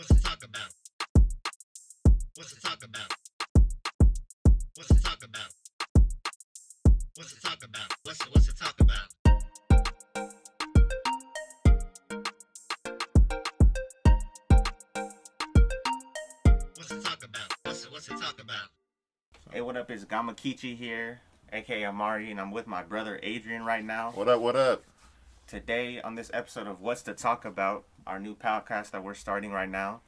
What's the talk about? What's the talk about? What's the talk about? What's the talk about? What's the talk about? What's the talk about? What's the talk about? Hey, what up? It's GAMAKiCHii here, aka Amari, and I'm with my brother Adrian right now. What up? What up? Today, on this episode of What's to Talk About, our new podcast that we're starting right now,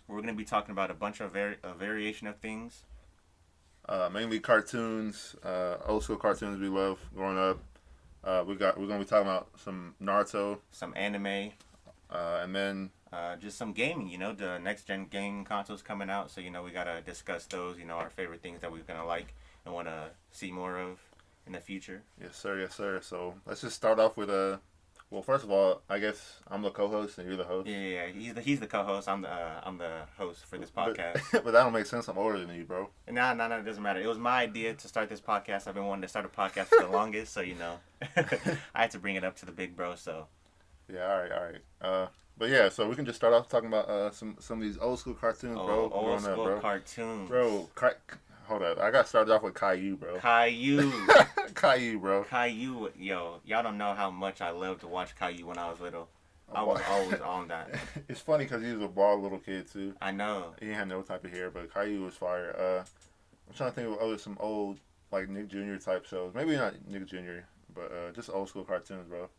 we're going to be talking about a bunch of a variation of things. Mainly cartoons, old school cartoons we love growing up. We're gonna be talking about some Naruto, Some anime, and then just some gaming. The next gen gaming consoles coming out, so we gotta discuss those. Our favorite things that we're gonna like and want to see more of in the future. yes sir. So let's just start off with well, first of all, I guess I'm the co-host and you're the host. Yeah. He's the co-host. I'm the host for this podcast. But that don't make sense. I'm older than you, bro. No, it doesn't matter. It was my idea to start this podcast. I've been wanting to start a podcast for the longest, so I had to bring it up to the big bro. So Yeah, all right. But yeah, so we can just start off talking about some of these old school cartoons, bro. old growing school up, bro. cartoons, Bro, hold up. I got started off with Caillou, bro. Caillou. Caillou, bro. Caillou, y'all don't know how much I loved to watch Caillou when I was little. I was always on that. It's funny because he was a bald little kid too. I know. He had no type of hair, but Caillou was fire. I'm trying to think of some old like Nick Jr. type shows. Maybe not Nick Jr., but just old school cartoons, bro.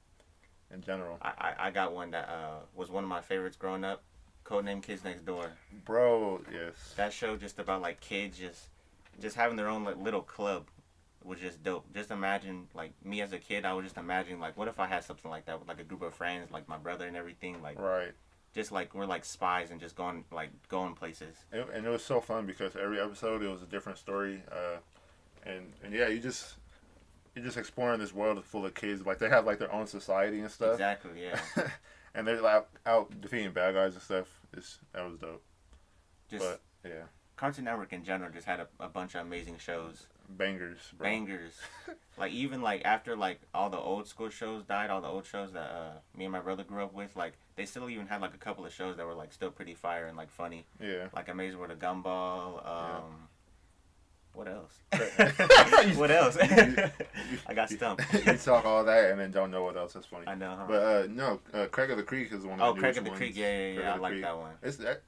In general. I got one that was one of my favorites growing up. Codename Kids Next Door. Bro, yes. That show just about like kids just having their own like little club was just dope. Just imagine like me as a kid, I would just imagine like what if I had something like that with like a group of friends, like my brother and everything, like Right. just like we're like spies and just going places. And it was so fun because every episode it was a different story. And yeah, you just exploring this world full of kids. Like they have like their own society and stuff. Exactly, yeah. And they're like out defeating bad guys and stuff. That was dope. Just But yeah, Cartoon Network in general just had a bunch of amazing shows. bangers, bro. Bangers. Like even like after like all the old school shows died, all the old shows that me and my brother grew up with, like they still even had like a couple of shows that were like still pretty fire and like funny. Yeah. Like Amazing World of Gumball. What else? You- What else? you- I got stumped. You talk all that and then don't know what else. That's funny. I know, huh? But no, Craig of the Creek is one of the Craig newest of the ones. Creek, Craig yeah. of I the like Creek. that one.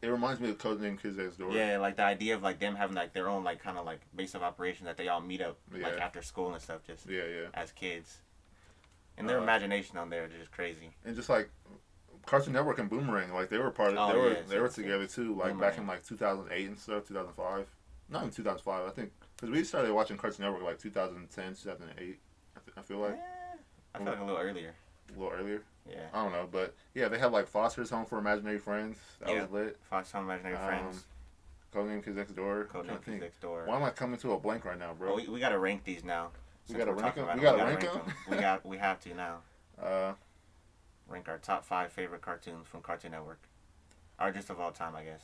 It reminds me of Codename Kids Next Door. Yeah, like the idea of like them having like their own like kind of like base of operation that they all meet up like Yeah. after school and stuff, just Yeah. as kids. And their imagination on there is just crazy. And just like Cartoon Network and Boomerang, like they were part of. Oh, they were together too. Like back in Boomerang. like 2008 and stuff, 2005. Not even 2005. I think because we started watching Cartoon Network like 2010, 2008. I feel like I feel like a little earlier. a little earlier. Yeah. I don't know, but yeah, they have like Foster's Home for Imaginary Friends. That was lit. Fox Home Imaginary Friends. Codename Kids Next Door. Codename Kids Next Door. Why am I coming to a blank right now, bro? Oh, we gotta rank these now. We Since gotta we're rank talking them? about We it, gotta rank them? We have to now. Uh, Rank our top 5 favorite cartoons from Cartoon Network. Or just of all time, I guess.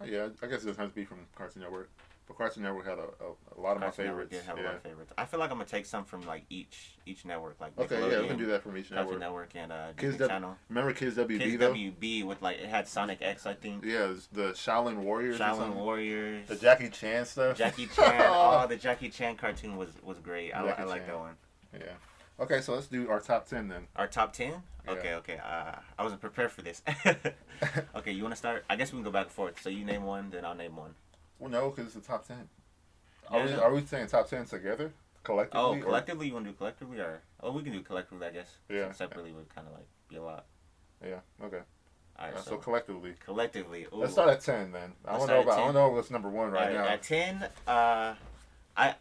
yeah, I guess it doesn't have to be from Cartoon Network, but Cartoon Network had a lot of my Cartoon Network favorites. did have a lot of favorites. I feel like I'm gonna take some from like each network, like Okay, yeah, we can do that from each Cartoon network. Network and Kids Disney Channel. Remember Kids WB Kids though? WB with like it had Sonic X, I think. Yeah, it was the Shaolin Warriors. or Shaolin something. Warriors. The Jackie Chan stuff. Jackie Chan. Oh, the Jackie Chan cartoon was great. I like Chan. that one. Yeah. Okay, so let's do our top 10 then. Our top 10? Yeah. Okay. I wasn't prepared for this. Okay, you want to start? I guess we can go back and forth. So you name one, then I'll name one. Well, no, because it's the top 10. Yeah. Are we saying top 10 together? Collectively? Oh, collectively? You want to do collectively? We can do collectively, I guess. Yeah. So separately would kind of like be a lot. Yeah, okay. All right, So collectively. collectively. Ooh. Let's start at 10 then. I don't know what's number 1 right now. At 10, I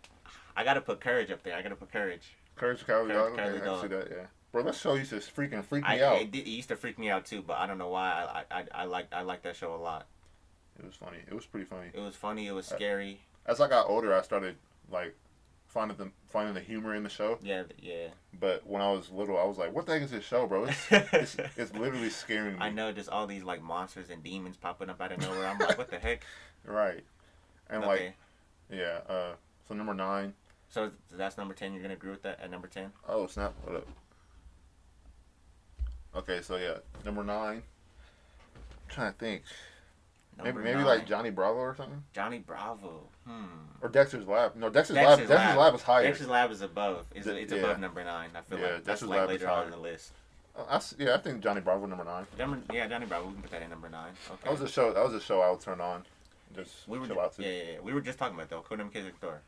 got to put Courage up there. I got to put Courage. Courage Cowardly Courage, Dog. Cowardly Okay, I Dog. can see that, yeah. Bro, that show used to freaking freak me out. It used to freak me out too, but I don't know why. I like that show a lot. It was funny. It was pretty funny. It was funny. It was scary. As I got older, I started, like, finding the humor in the show. Yeah. But when I was little, I was like, what the heck is this show, bro? It's literally scaring me. I know, just all these like monsters and demons popping up out of nowhere. I'm like, what the heck? Right. And Okay. yeah, so number 9. So that's number 10. You're gonna agree with that at number 10? Oh, snap. What up? Okay, so yeah, number 9. trying to think. Number Maybe 9. like Johnny Bravo or something. Johnny Bravo. Or Dexter's Lab. No, Dexter's Dexter's Lab is higher. Dexter's Lab is above. It's Yeah. above number 9. I feel Yeah, like that's Dexter's like Lab is later on higher. in the list. I think Johnny Bravo number 9. Johnny Bravo. We can put that in number 9. Okay. That was a show. That was a show I would turn on. Just chill out to. Yeah. We were just talking about though. GAMAKiChii Door.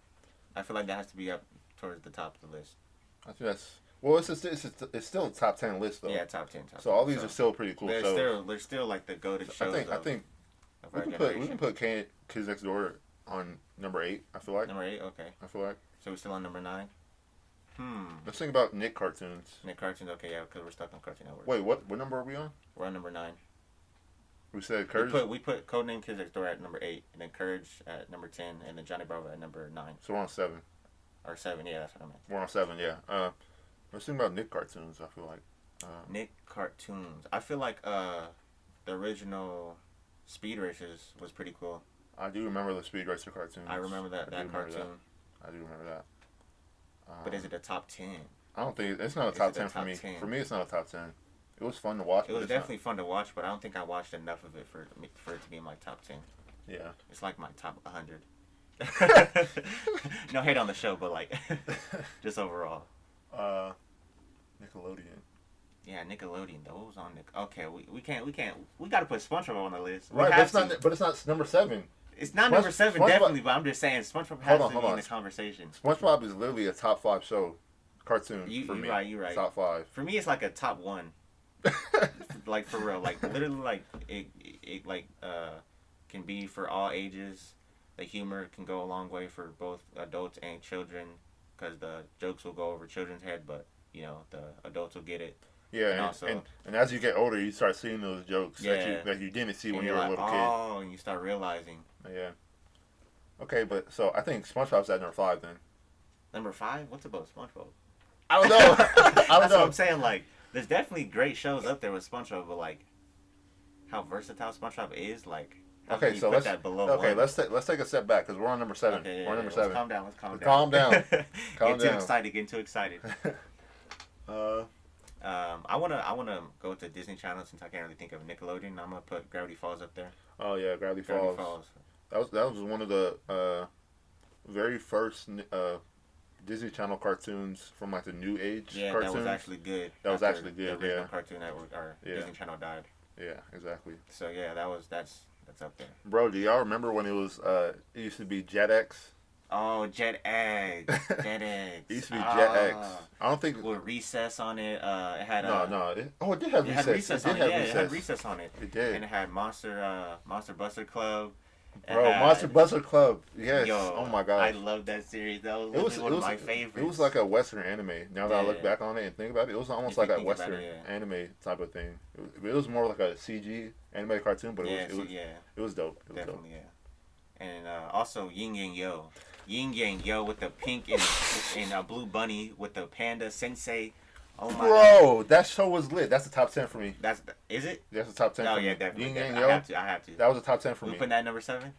I feel like that has to be up towards the top of the list. I think that's well. It's still a top 10 list though. Yeah, top 10. So all these are still pretty cool. They're still like the go-to shows. I think we can put Kids Next Door on number 8. I feel like number 8. Okay. I feel like. So we're still on number 9. Let's think about Nick cartoons. Nick cartoons. Okay, yeah, because we're stuck on Cartoon Network. Wait, what number are we on? We're on number 9. We said Courage. We put Codename Kids Next Door at number 8, and then Courage at number 10, and then Johnny Bravo at number 9. So we're on 7. Or 7, yeah, that's what I meant. We're on 7, yeah. Let's think about Nick cartoons. I feel like Nick cartoons. I feel like the original Speed Races was pretty cool. I do remember the Speed Racer cartoons. I remember that cartoon. I do remember that. But is it a top 10? I don't think it's not a top 10 for me. 10? For me, it's not a top 10. It was fun to watch. It was definitely fun to watch, but I don't think I watched enough of it for it to be in my top 10. Yeah. It's like my top 100. No hate on the show, but like just overall. Nickelodeon. Yeah, Nickelodeon. Though what was on Nick? Okay, we can't. We got to put SpongeBob on the list. Right, but it's not number 7. It's not number 7, definitely. But I'm just saying, SpongeBob has to be in the conversation. SpongeBob is literally a top 5 show, cartoon for me. You're right. Top 5. For me, it's like a top 1. Like for real, like literally, like it can be for all ages. The humor can go a long way for both adults and children, because the jokes will go over children's head, but you know the adults will get it. Yeah, and as you get older, you start seeing those jokes that you didn't see when you were a little kid. Oh, and you start realizing. Yeah. Okay, but so I think SpongeBob's at number 5 then. Number 5? What's above SpongeBob? I don't know. That's what I'm saying. Like, there's definitely great shows up there with SpongeBob, but like, how versatile SpongeBob is, like. Okay, so let's take a step back because we're on number 7. Okay, we're on number 7. Let's calm down. Calm down. Get too excited. I wanna go to Disney Channel since I can't really think of Nickelodeon. I'm gonna put Gravity Falls up there. Oh yeah, Gravity Falls. That was one of the very first Disney Channel cartoons from like the New Age. Yeah, cartoons. that was actually good. The original Cartoon Network or Disney Channel died. Yeah, exactly. So yeah, that's up there. Bro, do y'all remember when it was it used to be Jetix? Oh, Jetix. It used to be Jetix. I don't think with Recess on it. It had it did have Recess. It had Recess on it. It did. And it had Monster Buster Club. Bro, Monster Buster Club. Yes. Yo, oh my gosh. I love that series. That was one of my favorites. It was like a Western anime. Now that I look back on it and think about it, it was almost like a Western anime type of thing. It was more like a CG anime cartoon, but it was dope. It was definitely, dope. Yeah. And also Yin Yang Yo with the pink and blue bunny with the panda sensei. Oh my God. That show was lit. That's the top 10 for me. Is it? That's the top 10 for me. Yeah, definitely. Yin Yang Yo. I have to. That was the top 10 for me. We putting that at number 7?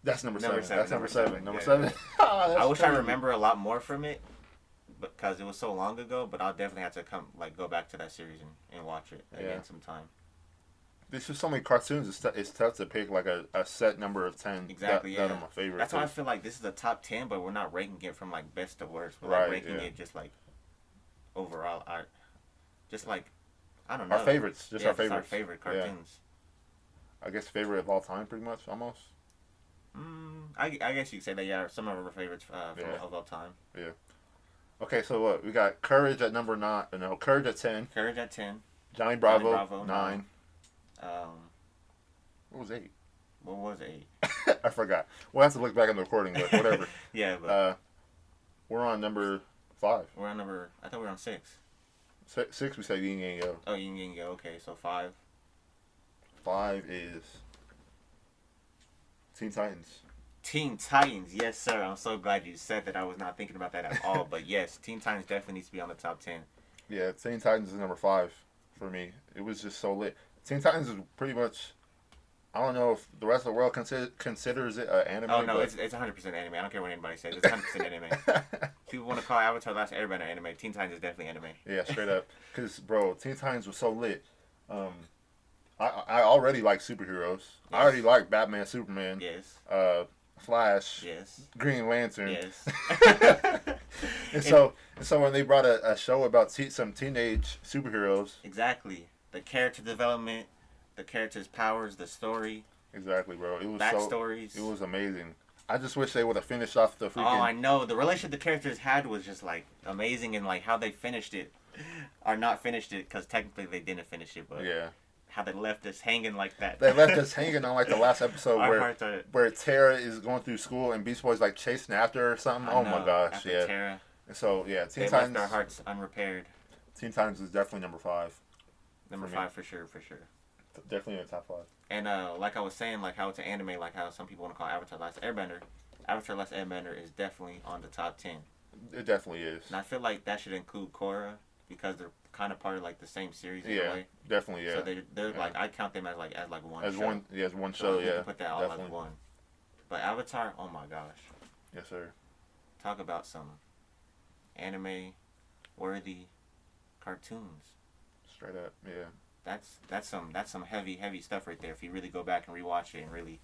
That's number 7. That's number 7. Number yeah. 7. I wish I remember a lot more from it, because it was so long ago. But I'll definitely have to go back to that series and watch it again sometime. There's just so many cartoons. It's tough to pick like a set number of 10. Exactly. That are my favorite. That's why I feel like this is a top 10, but we're not ranking it from like best to worst. We're ranking it just like overall. Just like, I don't know. Our favorites. Our favorites. Our favorite cartoons. Yeah. I guess favorite of all time, pretty much, almost. I guess you could say that, yeah, some of our favorites of all time. Yeah. Okay, so what? We got Courage at number 9. No, Courage at 10. Courage at 10. Johnny Bravo 9. What was 8? What was 8? I forgot. We'll have to look back on the recording, but whatever. Yeah, but... we're on number 5. We're on number... I thought we were on 6. 6 we said Yin Yang Yo. Oh, Yin Yang Yo. Okay, so 5. 5 is Teen Titans. Teen Titans, yes, sir. I'm so glad you said that. I was not thinking about that at all. But yes, Teen Titans definitely needs to be on the top 10. Yeah, Teen Titans is number 5 for me. It was just so lit. Teen Titans is pretty much... I don't know if the rest of the world considers it anime. Oh, no, it's 100% anime. I don't care what anybody says. It's 100% anime. People want to call Avatar: Last Airbender anime. Teen Titans is definitely anime. Yeah, straight up. Because, bro, Teen Titans was so lit. I already like superheroes. Yes. I already like Batman, Superman. Yes. Flash. Yes. Green Lantern. Yes. and so when they brought a show about some teenage superheroes. Exactly. The character development, the character's powers, the story. Exactly, bro. It was backstories. It was amazing. I just wish they would have finished off the freaking. Oh, I know. The relationship the characters had was just like amazing, and like how they finished it, or not finished it, because technically they didn't finish it, but yeah. How they left us hanging like that. They left us hanging on like the last episode where Tara is going through school and Beast Boy's like chasing after her or something. Oh my gosh, after yeah. Tara. And so yeah, Teen Titans. Left our hearts unrepaired. Teen Titans is definitely number 5. Number 5 for sure. Definitely in the top 5. And like I was saying, like how it's an anime, like how some people want to call Avatar: Last Airbender. Avatar: Last Airbender is definitely on the top 10. It definitely is. And I feel like that should include Korra because they're kind of part of like the same series. In a way. Definitely, yeah. So they're like I count them as one as show. As one so show, yeah. Put that all as one. But Avatar, oh my gosh. Yes, sir. Talk about some anime worthy cartoons. Straight up, yeah. That's some heavy stuff right there. If you really go back and rewatch it and really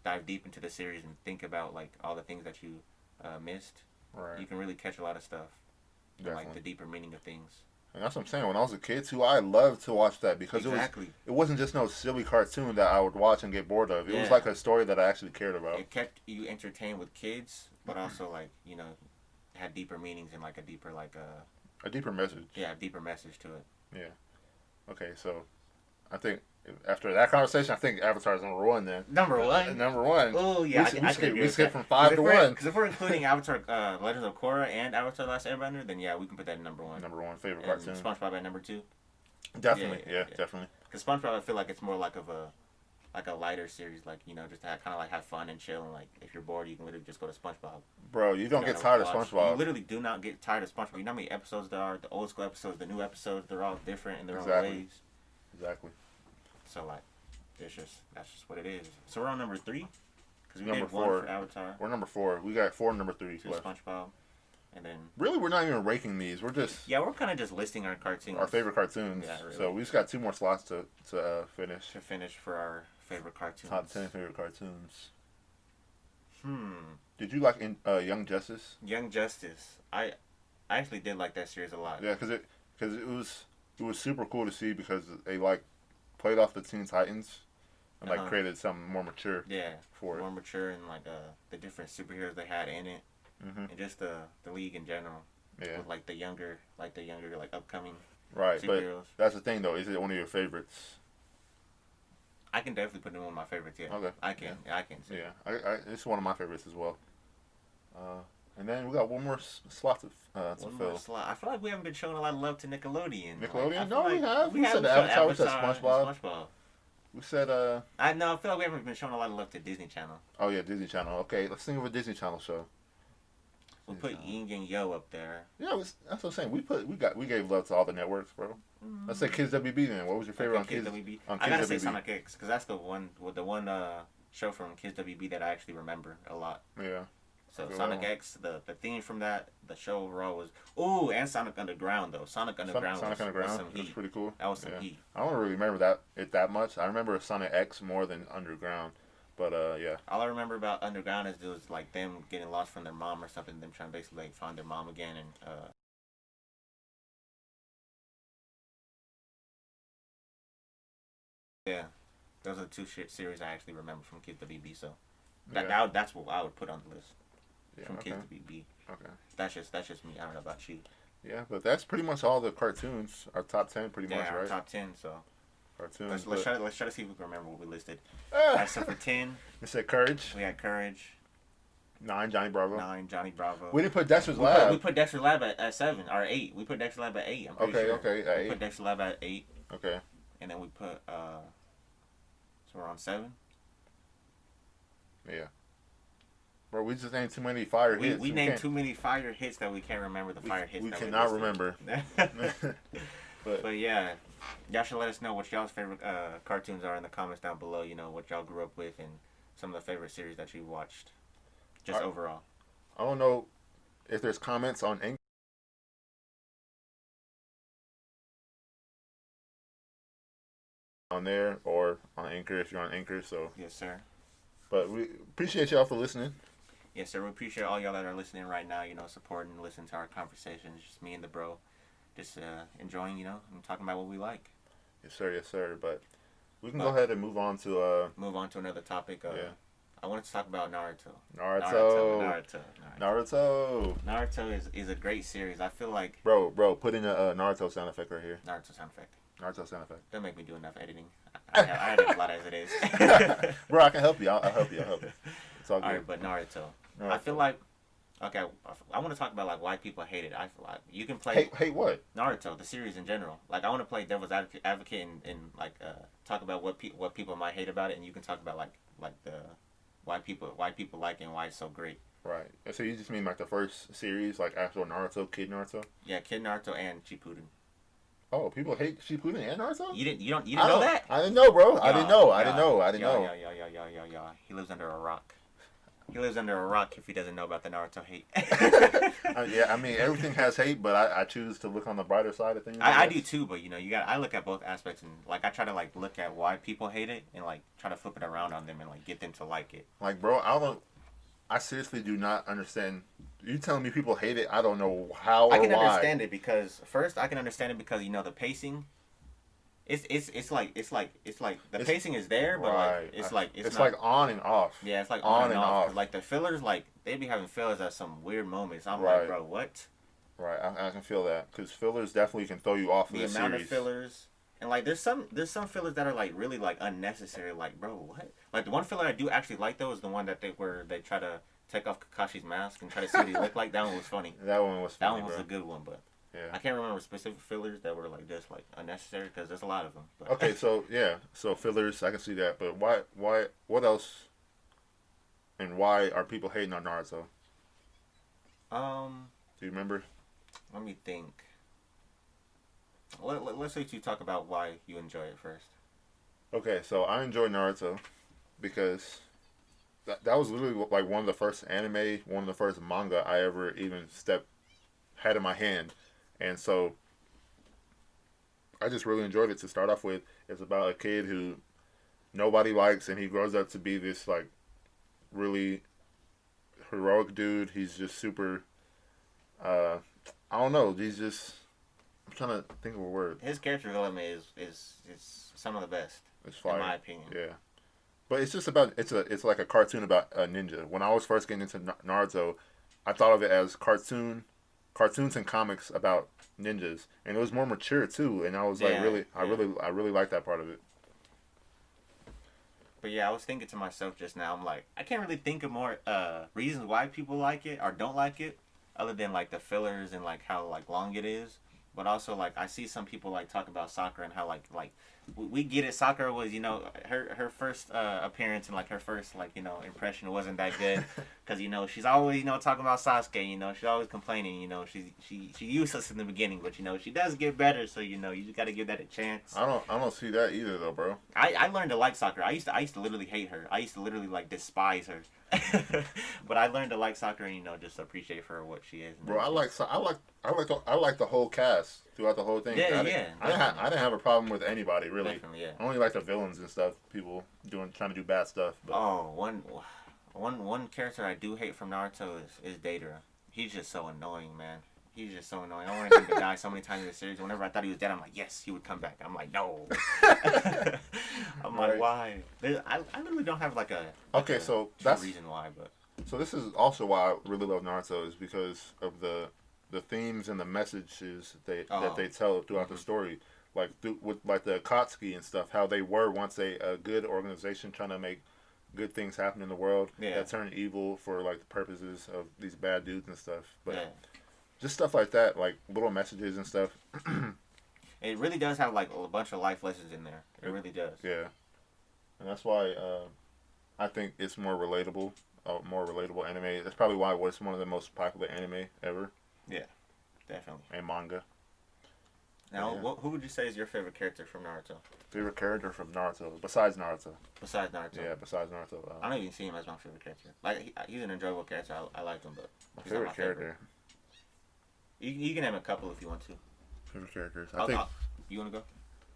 dive deep into the series and think about like all the things that you missed, right. You can really catch a lot of stuff. And, like the deeper meaning of things. And that's what I'm saying. When I was a kid too, I loved to watch that because it wasn't just no silly cartoon that I would watch and get bored of. It was like a story that I actually cared about. It kept you entertained with kids, but also like had deeper meanings and like a deeper a deeper message. Yeah, a deeper message to it. Yeah. Okay, so I think after that conversation, I think Avatar is number 1 then. Number 1? Number 1. Oh, yeah. We skipped from 5 to 1. Because if we're including Avatar, Legends of Korra and Avatar: Last Airbender, then yeah, we can put that in number 1. Number 1 favorite cartoon. SpongeBob at number 2. Definitely, yeah. Definitely. Because SpongeBob, I feel like it's more like a lighter series, like just to kind of like have fun and chill, and like if you're bored, you can literally just go to SpongeBob. Bro, you don't get tired of SpongeBob. You literally do not get tired of SpongeBob. You know how many episodes there are? The old school episodes, the new episodes, they're all different in their own ways. Exactly. So like, that's just what it is. So we're on number 3, because we did 1 for Avatar. We're number 4. We got 4 and number 3 left. SpongeBob, and then really we're not even ranking these. We're just we're kind of just listing our cartoons, our favorite cartoons. Yeah, really. So we just got 2 more slots to finish. To finish for our favorite cartoons. Top 10 favorite cartoons. Did you like Young Justice? Young Justice. I actually did like that series a lot. Yeah, because it was super cool to see because they like played off the Teen Titans and like created something more mature. Yeah, for more mature and like the different superheroes they had in it, and just the league in general. Yeah, with like the younger like upcoming superheroes. But that's the thing though. Is it one of your favorites? I can definitely put it in one of my favorites. Yeah. Okay. I can. Yeah, I can. Yeah, it's one of my favorites as well. And then we got one more slot to fill. More slot. I feel like we haven't been showing a lot of love to Nickelodeon. Nickelodeon? No, we have. We said Avatar. We said SpongeBob. We said I know. I feel like we haven't been showing a lot of love to Disney Channel. Oh yeah, Disney Channel. Okay, let's think of a Disney Channel show. We put Ying and Yo up there. Yeah, that's what I'm saying. We gave love to all the networks, bro. Let's say Kids WB then. What was your favorite on Kids WB? I gotta say Sonic X because that's the one show from Kids WB that I actually remember a lot. Yeah. So Sonic X, the theme from that, the show overall was and Sonic Underground though. Sonic Underground was some heat. Was pretty cool. That was some heat. I don't really remember that much. I remember Sonic X more than Underground. But yeah. All I remember about Underground is it was like them getting lost from their mom or something, them trying to basically like find their mom again and yeah. Those are the 2 series I actually remember from Kids WB, so that's what I would put on the list. From Kids WB. Okay. That's just me. I don't know about you. Yeah, but that's pretty much all the cartoons. Our top 10 pretty much, right? Our top 10, so cartoons. Let's try to see if we can remember what we listed. Alright, so for 10 we said Courage. We had Courage. 9 Johnny Bravo. 9 Johnny Bravo. We didn't put Dexter's Lab. We put Dexter's Lab at 7 or 8. We put Dexter's Lab at 8. I'm pretty sure. Okay, at 8. We put Dexter's Lab at 8. Okay. And then we put so we're on 7. Yeah. Bro, we just named too many fire hits. We named too many fire hits that we can't remember the fire hits. We cannot remember. But yeah, y'all should let us know what y'all's favorite cartoons are in the comments down below. You know, what y'all grew up with and some of the favorite series that you watched. Just overall. I don't know if there's comments on on there or on Anchor if you're on Anchor. So Yes, sir. but we appreciate y'all for listening. Yes, sir. We appreciate all y'all that are listening right now. Supporting and listening to our conversations. Just me and the bro, just enjoying. And talking about what we like. Yes, sir. Yes, sir. But we can go ahead and move on to another topic. Yeah. I wanted to talk about Naruto. Naruto. Naruto is a great series. I feel like Bro, put in a Naruto sound effect right here. Naruto sound effect. Naruto sound effect. Don't make me do enough editing. I have a lot as it is. Bro, I can help you. I'll help you. It's all good. All right, but Naruto. I feel like, okay, I want to talk about like why people hate it. I feel like you can play hate what? Naruto, the series in general. Like I want to play devil's advocate and like talk about what people might hate about it, and you can talk about like the why people like it and why it's so great. Right. So you just mean like the first series, like actual Naruto, Kid Naruto? Yeah, Kid Naruto and Shippuden. Oh, people hate Shippuden and Naruto? You didn't know that? I didn't know, bro. I didn't know. Yeah. He lives under a rock. He lives under a rock if he doesn't know about the Naruto hate. Yeah, I mean everything has hate, but I choose to look on the brighter side of things. I do too, but I look at both aspects and like I try to like look at why people hate it and like try to flip it around on them and like get them to like it. Like, bro, I seriously do not understand. You telling me people hate it? I don't know how or why. I can understand it because the pacing. It's like the pacing is there, but right. it's not, like on and off. Yeah, it's like on and off. Like the fillers, like they be having fillers at some weird moments. I'm like, bro, what? Right, I can feel that because fillers definitely can throw you off of the amount series. Of fillers, and like there's some fillers that are like really like unnecessary. Like, bro, what? Like the one filler I do actually like though is the one that they try to take off Kakashi's mask and try to see what he looked like. That one was funny. That one was funny. That one was a good one, but. Yeah. I can't remember specific fillers that were like just like unnecessary because there's a lot of them. But. Okay, so fillers, I can see that, but what else, and why are people hating on Naruto? Do you remember? Let me think. Let's let you talk about why you enjoy it first. Okay, so I enjoy Naruto because that was literally like one of the first anime, one of the first manga I ever even had in my hand. And so I just really enjoyed it to start off with. It's about a kid who nobody likes, and he grows up to be this like really heroic dude. He's just super I don't know, he's just, I'm trying to think of a word. His character development is some of the best. It's fire. In my opinion. Yeah. But it's just about it's like a cartoon about a ninja. When I was first getting into Naruto, I thought of it as cartoons and comics about ninjas, and it was more mature too. And I was like, I really like that part of it. But yeah, I was thinking to myself just now. I'm like, I can't really think of more reasons why people like it or don't like it, other than like the fillers and like how like long it is. But also like I see some people like talk about Sakura and how like we get it. Sakura was her first appearance and like her first impression wasn't that good because she's always talking about Sasuke. She's always complaining. She useless in the beginning, but she does get better. So you just got to give that a chance. I don't see that either though, bro. I learned to like Sakura. I used to literally hate her. I used to literally like despise her. But I learned to like Sakura and just appreciate her for what she is. Bro, I like the whole cast throughout the whole thing. I didn't have a problem with anybody really. Definitely, yeah. I only like the villains and stuff. People trying to do bad stuff. But. Oh, one character I do hate from Naruto is Deidara. He's just so annoying, man. He's just so annoying. I wanted him to die so many times in the series. Whenever I thought he was dead, I'm like, yes, he would come back. I'm like, no. I'm like, why? I literally don't have like a reason why, but. So this is also why I really love Naruto is because of the themes and the messages that they tell throughout the story. Like with like the Akatsuki and stuff, how they were once a good organization trying to make good things happen in the world that turned evil for like the purposes of these bad dudes and stuff. But just stuff like that, like little messages and stuff. It really does have like a bunch of life lessons in there. It really does. Yeah, and that's why I think it's more relatable anime. That's probably why it's one of the most popular anime ever. Yeah, definitely. And manga. Now, who would you say is your favorite character from Naruto? Favorite character from Naruto, besides Naruto. Besides Naruto. Yeah, besides Naruto. I don't even see him as my favorite character. Like he's an enjoyable character. I like him, but he's favorite character. You can name a couple if you want to. Favorite characters. You want to go?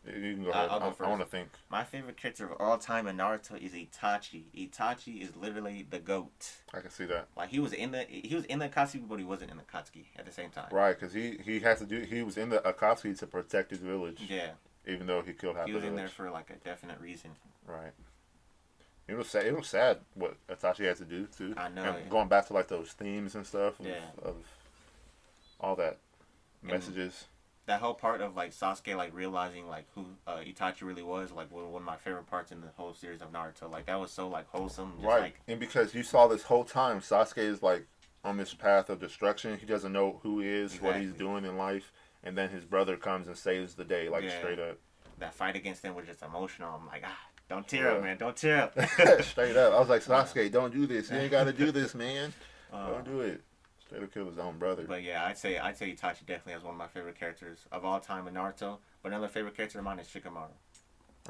You can go ahead. I'll go first. I want to think. My favorite character of all time in Naruto is Itachi. Itachi is literally the GOAT. I can see that. Like he was in the Akatsuki, but he wasn't in the Akatsuki at the same time. Right, because he has to do. He was in the Akatsuki to protect his village. Yeah. Even though he killed half the village. He was in there for like a definite reason. Right. It was sad. It was sad what Itachi had to do too. I know. And going back to like those themes and stuff. Of all that messages. That whole part of like Sasuke like realizing like who Itachi really was, like one of my favorite parts in the whole series of Naruto. Like that was so like wholesome. Just, right. Like, and because you saw this whole time Sasuke is like on this path of destruction. He doesn't know who he is, exactly. What he's doing in life, and then his brother comes and saves the day, like straight up. That fight against him was just emotional. I'm like, don't tear up, man. Don't tear up. Straight up. I was like, Sasuke, don't do this. You ain't got to do this, man. Don't do it. Straight up kill his own brother. But yeah, I'd say Itachi definitely has one of my favorite characters of all time in Naruto. But another favorite character of mine is Shikamaru.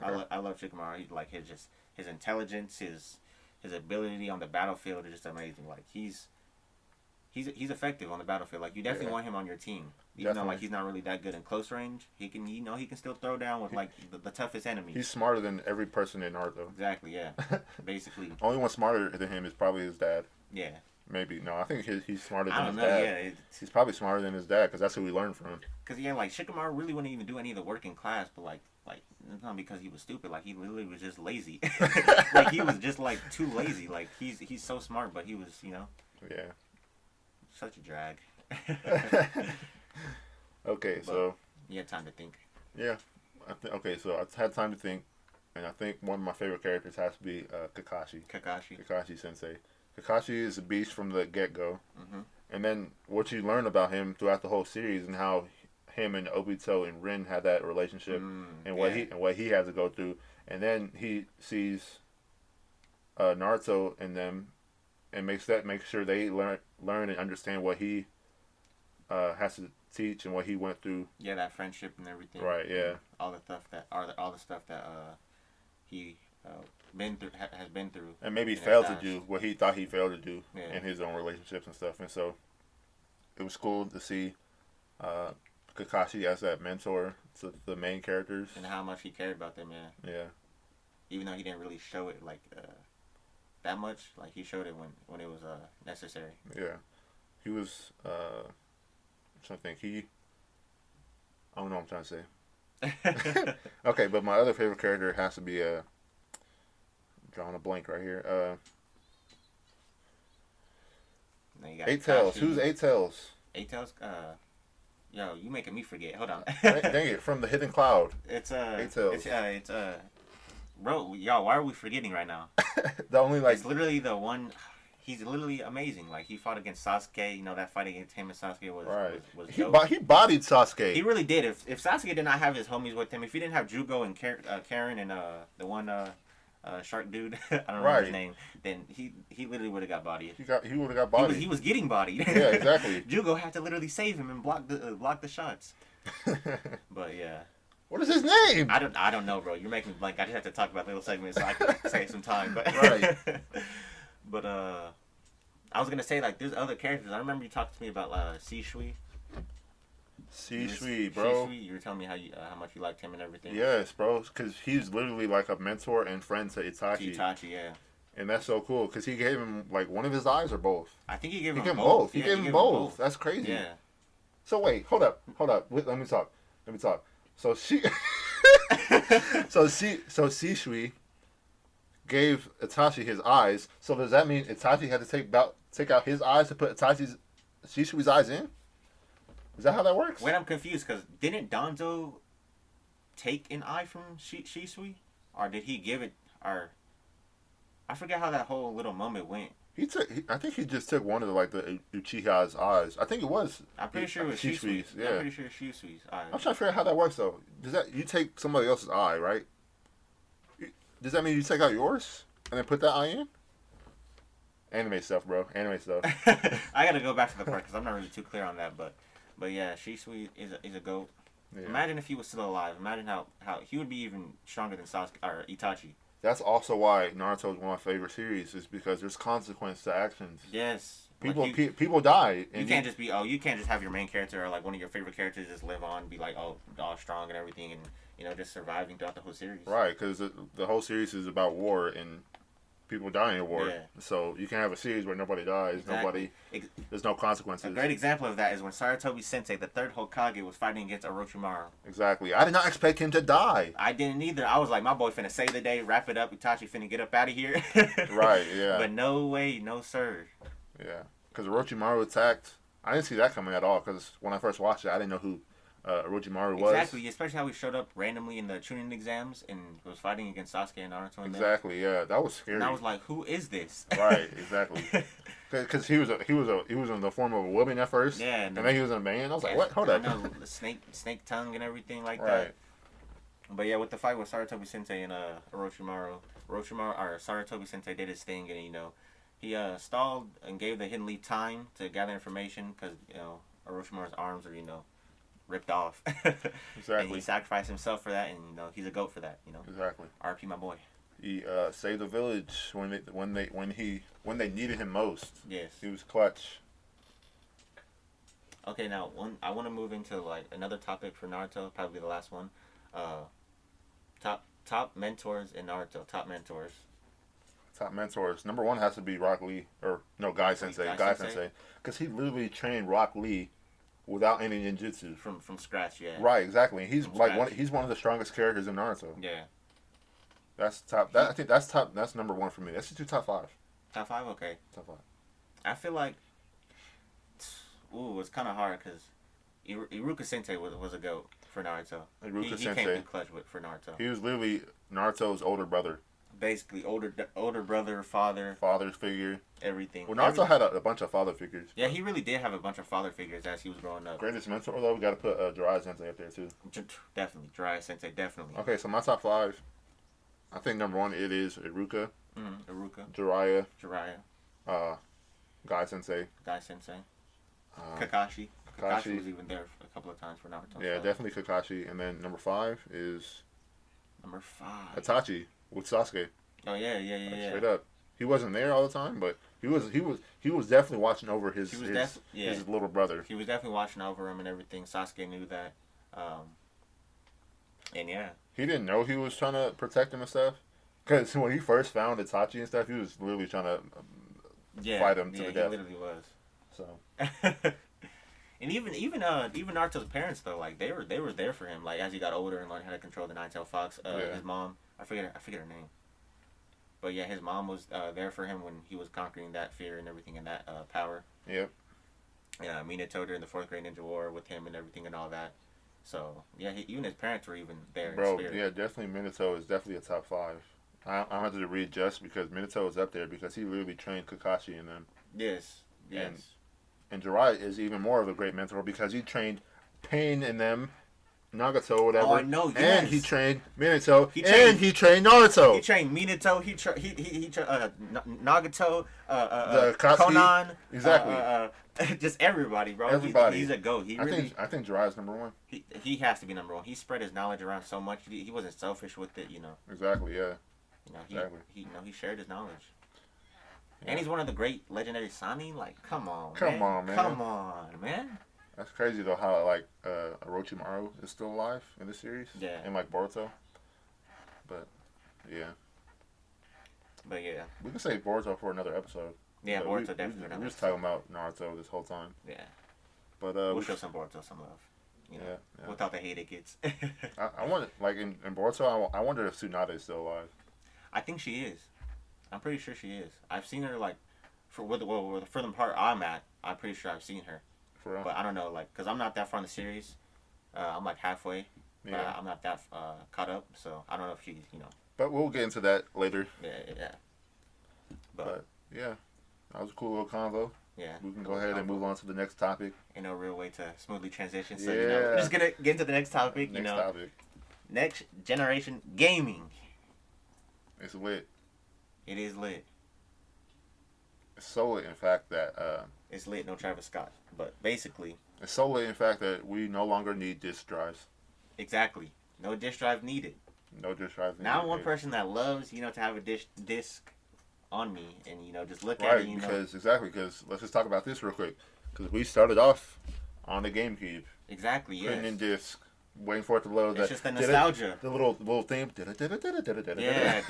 Okay. I love Shikamaru. He's like his intelligence, his ability on the battlefield is just amazing. Like he's effective on the battlefield. Like you definitely want him on your team. Even though like he's not really that good in close range, he can still throw down with like the toughest enemies. He's smarter than every person in Naruto. Exactly, yeah. Basically. Only one smarter than him is probably his dad. Yeah. Maybe. No, I think he's smarter than his know, dad. Yeah, he's probably smarter than his dad because that's who we learned from. Because yeah, like Shikamaru really wouldn't even do any of the work in class, but like it's not because he was stupid. Like he literally was just lazy. Like he was just like too lazy. Like he's so smart, but he was Yeah. Such a drag. Okay, but so you had time to think. Yeah, okay, so I had time to think, and I think one of my favorite characters has to be Kakashi Sensei. Kakashi is a beast from the get-go, and then what you learn about him throughout the whole series and how him and Obito and Rin had that relationship and what he has to go through, and then he sees Naruto in them and makes sure they learn and understand what he has to teach and what he went through. Yeah, that friendship and everything. Right. Yeah. All the stuff that he has been through. And maybe failed to do what he thought he failed to do in his own relationships and stuff. And so it was cool to see Kakashi as that mentor to the main characters. And how much he cared about them. Yeah. Yeah. Even though he didn't really show it like that much, like he showed it when it was necessary. Yeah. He was. I'm trying to think. I don't know what I'm trying to say. Okay, but my other favorite character has to be drawing a blank right here. Eight Tails. Who's Eight Tails? Eight Tails. Yo, you making me forget. Hold on. Dang it! From the Hidden Cloud. It's Eight Tails. Bro, y'all, why are we forgetting right now? The only it's literally the one. He's literally amazing. Like he fought against Sasuke. That fight against him and Sasuke was dope. He bodied Sasuke. He really did. If Sasuke did not have his homies with him, if he didn't have Jugo and Karen and the one shark dude, I don't remember his name, then he literally would have got bodied. He would have got bodied. He was getting bodied. Yeah, exactly. Jugo had to literally save him and block the shots. But yeah. What is his name? I don't know, bro. You're making me blank. I just have to talk about little segments so I can save some time. But right. But I was gonna say like there's other characters. I remember you talked to me about Shishui. Shishui, bro. Shishui, you were telling me how much you liked him and everything. Yes, bro. Because he's literally like a mentor and friend to Itachi. Yeah. And that's so cool because he gave him like one of his eyes or both. I think he gave him both. He gave him both. That's crazy. Yeah. So wait, hold up. Wait, let me talk. So Shishui gave Itachi his eyes. So does that mean Itachi had to take out his eyes to put Shishui's eyes in? Is that how that works? Wait, I'm confused because didn't Danzo take an eye from Shisui, or did he give it? Or I forget how that whole little moment went. I think he just took one of the Uchiha's eyes. I think it was. I'm pretty sure it was Shisui's. Yeah. I'm pretty sure it was Shisui's eyes. I'm trying to figure out how that works though. Does that you take somebody else's eye, right? Does that mean you take out yours and then put that eye in? Anime stuff, bro. Anime stuff. I gotta go back to the part because I'm not really too clear on that, but yeah, Shisui is a goat. Yeah. Imagine if he was still alive. Imagine how he would be even stronger than Sasuke or Itachi. That's also why Naruto is one of my favorite series, is because there's consequence to actions. Yes. People die. And you can't just have your main character or like one of your favorite characters just live on, be like all strong and everything, and just surviving throughout the whole series. Right, because the whole series is about war and people dying in war. Yeah. So you can have a series where nobody dies, Exactly. there's no consequences. A great example of that is when Saratobi Sensei, the third Hokage, was fighting against Orochimaru. Exactly. I did not expect him to die. I didn't either. I was like, my boy finna save the day, wrap it up, Itachi finna get up out of here. Right, yeah. But no way, no sir. Yeah, because Orochimaru attacked. I didn't see that coming at all, because when I first watched it, I didn't know who Orochimaru was. Exactly, especially how he showed up randomly in the Chunin exams and was fighting against Sasuke and Naruto. And Exactly, yeah, that was scary. And I was like, who is this? Right, exactly. Because he was in the form of a woman at first. Yeah, and then he was a man. I was like, what? Hold up. The snake tongue and everything like Right. that. But yeah, with the fight with Saratobi Sensei and Orochimaru, Saratobi Sensei did his thing, and he stalled and gave the Hidden Leaf time to gather information because Orochimaru's arms are ripped off. Exactly. And he sacrificed himself for that, and he's a goat for that. Exactly. RP my boy. He saved the village when they needed him most. Yes. He was clutch. Okay, now I want to move into like another topic for Naruto, probably the last one. Top mentors in Naruto. Top mentors. Top mentors. Number one has to be Rock Lee, or no, Guy Sensei. Guy Sensei, because he literally trained Rock Lee without any ninjutsu from scratch. Yeah. Right, exactly. He's From like scratch. he's one of the strongest characters in Naruto. Yeah. That's top. I think that's top. That's number one for me. That's the top five. Top five. Okay. Top five. I feel like, it's kind of hard because Iruka Sensei was a goat for Naruto. Iruka He Sensei. came through clutch for Naruto. He was literally Naruto's older brother. Basically, older brother, father, Father's figure. Everything. Well, Naruto had a bunch of father figures. Yeah, he really did have a bunch of father figures as he was growing up. Greatest mentor, though, we got to put Jiraiya Sensei up there, too. Definitely. Jiraiya Sensei, definitely. Okay, so my top five, I think number one, it is Iruka. Iruka. Jiraiya. Guy Sensei. Guy Sensei. Kakashi. Kakashi was even there a couple of times for Naruto. Yeah, definitely Kakashi. And then number five is... Number five. Itachi with Sasuke. Oh, yeah. Straight up. He wasn't there all the time, but he was definitely watching over his little brother. He was definitely watching over him and everything. Sasuke knew that. And yeah. He didn't know he was trying to protect him and stuff. Because when he first found Itachi and stuff, he was literally trying to fight him to the death. Yeah, he literally was. So. And even Naruto's parents though, like they were there for him, like as he got older and learned how to control the Nine-Tailed Fox. His mom, I forget her name, but yeah, his mom was there for him when he was conquering that fear and everything and that power. Yep. Yeah, Minato during the 4th Great Ninja War with him and everything and all that. So yeah, even his parents were even there. Bro, in spirit. yeah, definitely Minato is definitely a top five. I have to readjust because Minato is up there because he literally trained Kakashi and them. Yes. And Jiraiya is even more of a great mentor because he trained Pain and them, Nagato, whatever. Oh, I know, yes. And he trained Minato, and he trained Naruto. He trained Minato, he Nagato, the Katsuki. Conan. Exactly. Just everybody, bro. Everybody. He's a goat. I think Jiraiya's number one. He has to be number one. He spread his knowledge around so much. He wasn't selfish with it, Exactly, yeah. Exactly. He shared his knowledge. And he's one of the great legendary Sani. Like, come on, man. That's crazy though how like Orochimaru is still alive in the series. Yeah. And like Boruto. But yeah. We can save Boruto for another episode. Yeah, Boruto definitely. We're just talking about Naruto this whole time. Yeah. But we'll show some Boruto some love. Without the hate it gets. I wonder, like in Boruto, I wonder if Tsunade is still alive. I think she is. I'm pretty sure she is. I've seen her like, for the part I'm at, I'm pretty sure I've seen her. For real? But I don't know, like, cause I'm not that far in the series. I'm like halfway. Yeah. But I'm not that caught up, so I don't know if she's, But we'll get into that later. Yeah. But yeah, that was a cool little convo. Yeah. We can go ahead and move on to the next topic. Ain't no real way to smoothly transition. So we're just gonna get into the next topic. Topic. Next generation gaming. It's lit. It is lit. It's so lit, in fact, that it's lit. No Travis Scott, but basically, it's so lit, in fact, that we no longer need disk drives. Exactly. No disk drive needed. No disk drive needed. Now I'm one person that loves, to have a disc on me and just look at it. Because let's just talk about this real quick. Because we started off on the GameCube. Exactly. Putting in disc. waiting for it to load. It's just the nostalgia. The little theme. Yeah.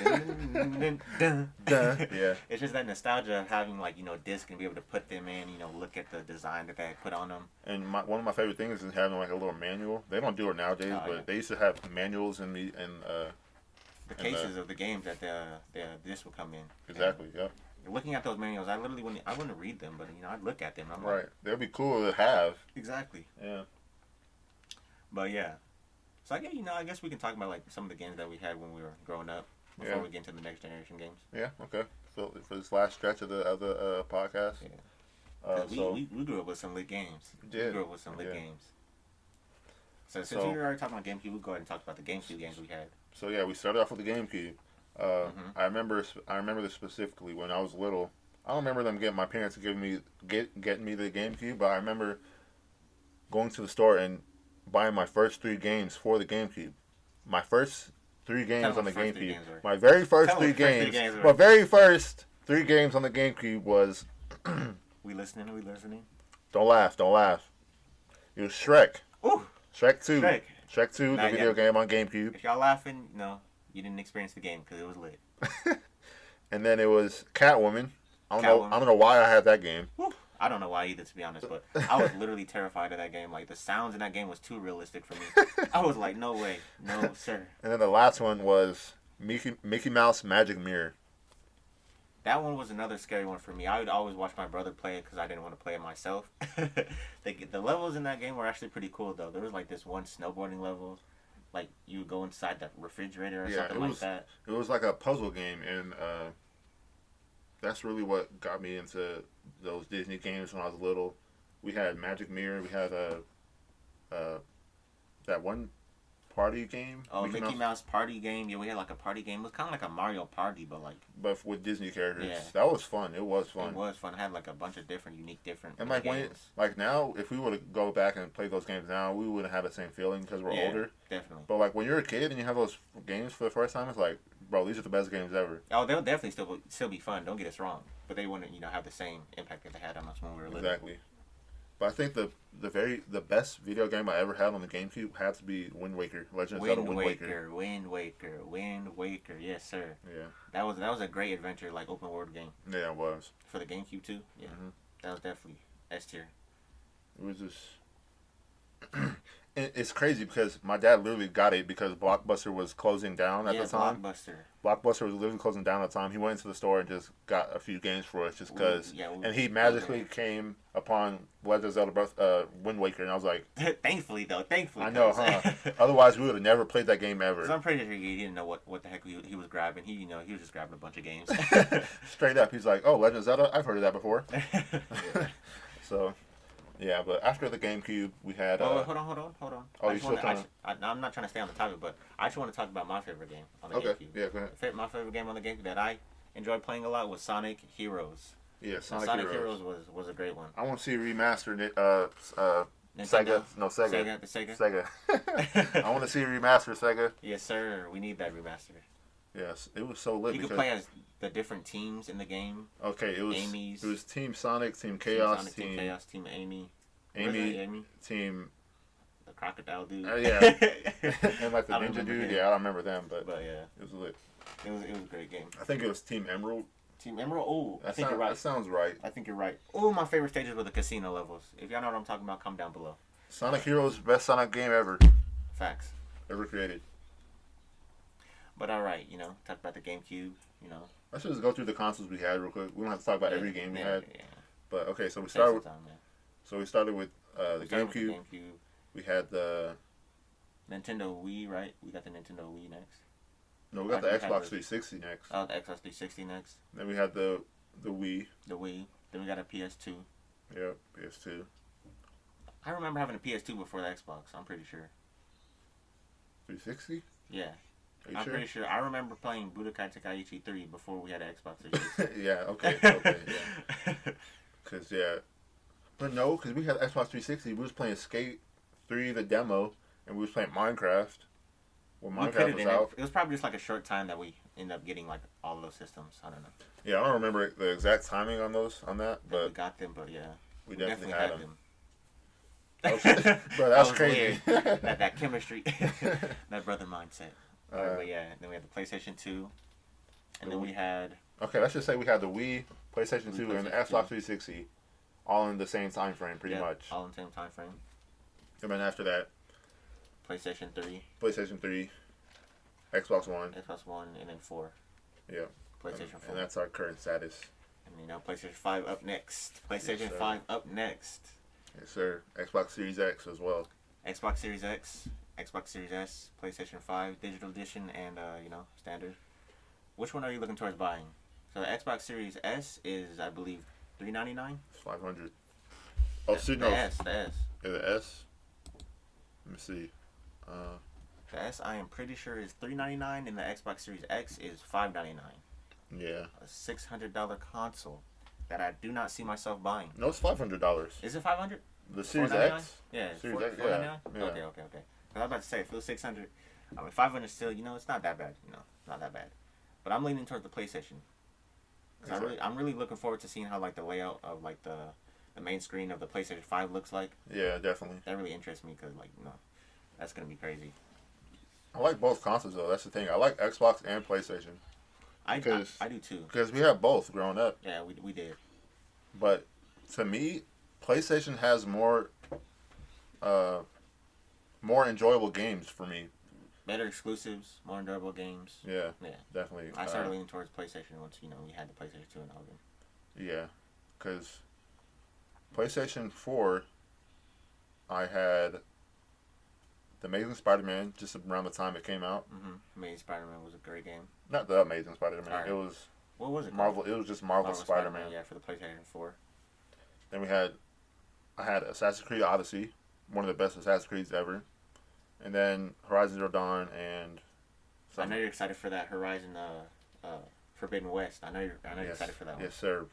Yeah. It's just that nostalgia of having like discs and be able to put them in. Look at the design that they put on them. And one of my favorite things is having like a little manual. They don't do it nowadays, but they used to have manuals in the cases of the games that the disc would come in. Exactly. Yeah. Looking at those manuals, I literally wouldn't read them, but I'd look at them. And I'm right. They'd be cool to have. Exactly. Yeah. But yeah, so I guess we can talk about like some of the games that we had when we were growing up before we get into the next generation games. Yeah. Okay. So for this last stretch of the podcast. Yeah. We grew up with some lit games. We grew up with some lit games. So since we were already talking about GameCube, we'll go ahead and talk about the GameCube games we had. So yeah, we started off with the GameCube. I remember this specifically when I was little. I don't remember them getting my parents getting me the GameCube, but I remember going to the store and buying my first 3 games for the GameCube. My first 3 games on the GameCube. My very first 3 games. My very first 3 games on the GameCube was. We listening? Don't laugh! It was Shrek. Ooh. Shrek 2. Shrek 2, the video game on GameCube. If y'all laughing, no, you didn't experience the game because it was lit. And then it was Catwoman. I don't know why I had that game. Woo. I don't know why either, to be honest, but I was literally terrified of that game. Like, the sounds in that game was too realistic for me. I was like, no way. No, sir. And then the last one was Mickey Mouse Magic Mirror. That one was another scary one for me. I would always watch my brother play it because I didn't want to play it myself. The levels in that game were actually pretty cool, though. There was, like, this one snowboarding level. Like, you would go inside that refrigerator or something like that. It was like a puzzle game, and that's really what got me into those Disney games when I was little. We had Magic Mirror. We had that one party game. Oh, Mickey Mouse party game. Yeah, we had like a party game. It was kind of like a Mario Party, but with Disney characters. Yeah. That was fun. It was fun. It was fun. It had like a bunch of unique different and games. Now, if we were to go back and play those games now, we wouldn't have the same feeling because we're older. Definitely. But like when you're a kid and you have those games for the first time, it's like, bro, these are the best games ever. Oh, they'll definitely still be fun. Don't get us wrong, but they wouldn't have the same impact that they had on us when we were little. Exactly. But I think the best video game I ever had on the GameCube had to be Wind Waker. Legend of Zelda Wind Waker. Wind Waker. Yes, sir. Yeah. That was a great adventure, like open world game. Yeah, it was. For the GameCube too. Yeah. Mm-hmm. That was definitely S tier. It was just. It's crazy because my dad literally got it because Blockbuster was closing down at the time. Blockbuster was literally closing down at the time. He went into the store and just got a few games for us just because. And he magically came upon Legend of Zelda Wind Waker, and I was like. Thankfully. I know, huh? Otherwise, we would have never played that game ever. I'm pretty sure he didn't know what the heck he was grabbing. He was just grabbing a bunch of games. Straight up, he's like, "Oh, Legend of Zelda, I've heard of that before." So. Yeah, but after the GameCube, we had. Hold on. Oh, you still trying to? I'm not trying to stay on the topic, but I just want to talk about my favorite game on the GameCube. Yeah, go ahead. My favorite game on the GameCube that I enjoyed playing a lot was Sonic Heroes. Yeah, Sonic Heroes was a great one. I want to see remastered. Sega. No, Sega. Sega. I want to see remastered Sega. Yes, sir. We need that remaster. Yes, it was so lit. You could play as the different teams in the game. Okay, it was Amy's. It was Team Sonic, Team Chaos, Team Chaos, Team Amy. Amy, Team. The crocodile dude. Yeah. And like the ninja dude. Yeah, I don't remember them, but yeah, it was lit. It was a great game. I think it was Team Emerald. Team Emerald. Oh, I think you're right. That sounds right. I think you're right. Oh, my favorite stages were the casino levels. If y'all know what I'm talking about, comment down below. Sonic Heroes, best Sonic game ever. Facts. Ever created. But alright, talk about the GameCube, Let's just go through the consoles we had real quick. We don't have to talk about every game we had. Yeah. But okay, so we started with the GameCube. We had the Nintendo Wii, right? We got the Nintendo Wii next. No, we got the Xbox 360 next. Oh, the Xbox 360 next. Then we had the Wii. The Wii. Then we got a PS2. Yep, PS2. I remember having a PS2 before the Xbox. I'm pretty sure. 360? Yeah. I'm pretty sure. I remember playing Budokai Tenkaichi 3 before we had an Xbox 360. Yeah, okay, yeah. But no, because we had Xbox 360. We was playing Skate 3, the demo, and we was playing Minecraft. When Minecraft was out. It was probably just like a short time that we ended up getting like all of those systems. I don't know. Yeah, I don't remember the exact timing on that, but we got them. But yeah, we definitely had them. Okay. Bro, that's was crazy. weird. That chemistry, that brother mindset. But yeah, then we had the PlayStation 2, and then we had. Okay, let's just say we had the Wii, PlayStation Wii, 2, and the PlayStation 2. Xbox 360, all in the same time frame, pretty Yep, much. all in the same time frame. And then after that, PlayStation 3, PlayStation 3, Xbox One, Xbox One, and then 4. yeah, PlayStation 4. and that's our current status. And PlayStation 5 up next. PlayStation Yes, 5 up next. Yes, sir. Xbox Series X as well. Xbox Series X, Xbox Series S, PlayStation 5 Digital Edition, and standard. Which one are you looking towards buying? So the Xbox Series S is, I believe, $399. It's 500. Oh, see, no. The S. Yeah, the S. Let me see. The S, I am pretty sure, is $399, and the Xbox Series X is $599. Yeah. A $600 console that I do not see myself buying. No, it's $500. Is it $500? The Series $499? X. Yeah, Series X. $499? Yeah. Okay. I was about to say, if it was 600, I mean, 500 still, it's not that bad. Not that bad. But I'm leaning towards the PlayStation. I'm really looking forward to seeing how like the layout of like the main screen of the PlayStation 5 looks like. Yeah, definitely. That really interests me because that's gonna be crazy. I like both consoles though. That's the thing. I like Xbox and PlayStation. I do too. Because we have both growing up. Yeah, we did. But to me, PlayStation has more enjoyable games for me. Better exclusives, more enjoyable games. Yeah, definitely. I started leaning towards PlayStation once we had the PlayStation 2 and all of them. Yeah, because PlayStation 4, I had The Amazing Spider-Man just around the time it came out. Mm-hmm. Amazing Spider-Man was a great game. Not The Amazing Spider-Man. Right. It was what was it? Marvel. It was just Marvel Spider-Man. Yeah, for the PlayStation 4. Then I had Assassin's Creed Odyssey, one of the best Assassin's Creeds ever. And then Horizon Zero Dawn and. I know you're excited for that Horizon Forbidden West. I know you're excited for that one. Yes, sir.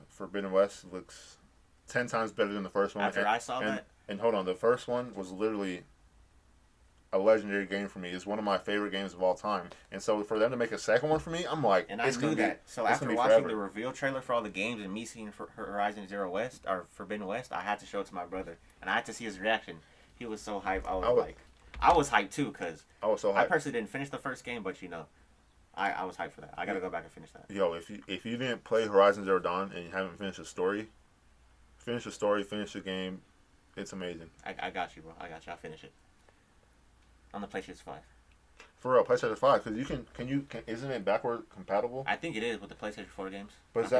Forbidden West looks 10 times better than the first one. After I saw that. And hold on, the first one was literally a legendary game for me. It's one of my favorite games of all time. And so for them to make a second one for me, I'm like, and I knew that. So after watching the reveal trailer for all the games and me seeing Horizon Zero West or Forbidden West, I had to show it to my brother, and I had to see his reaction. He was so hyped. I was hyped too because I was so hyped. I personally didn't finish the first game, but I was hyped for that. I gotta go back and finish that. Yo, if you didn't play Horizon Zero Dawn and you haven't finished the story, finish the game. It's amazing. I got you, bro. I got you. I'll finish it on the PlayStation 5. For real, PlayStation 5, because isn't it backward compatible? I think it is with the PlayStation 4 games. But is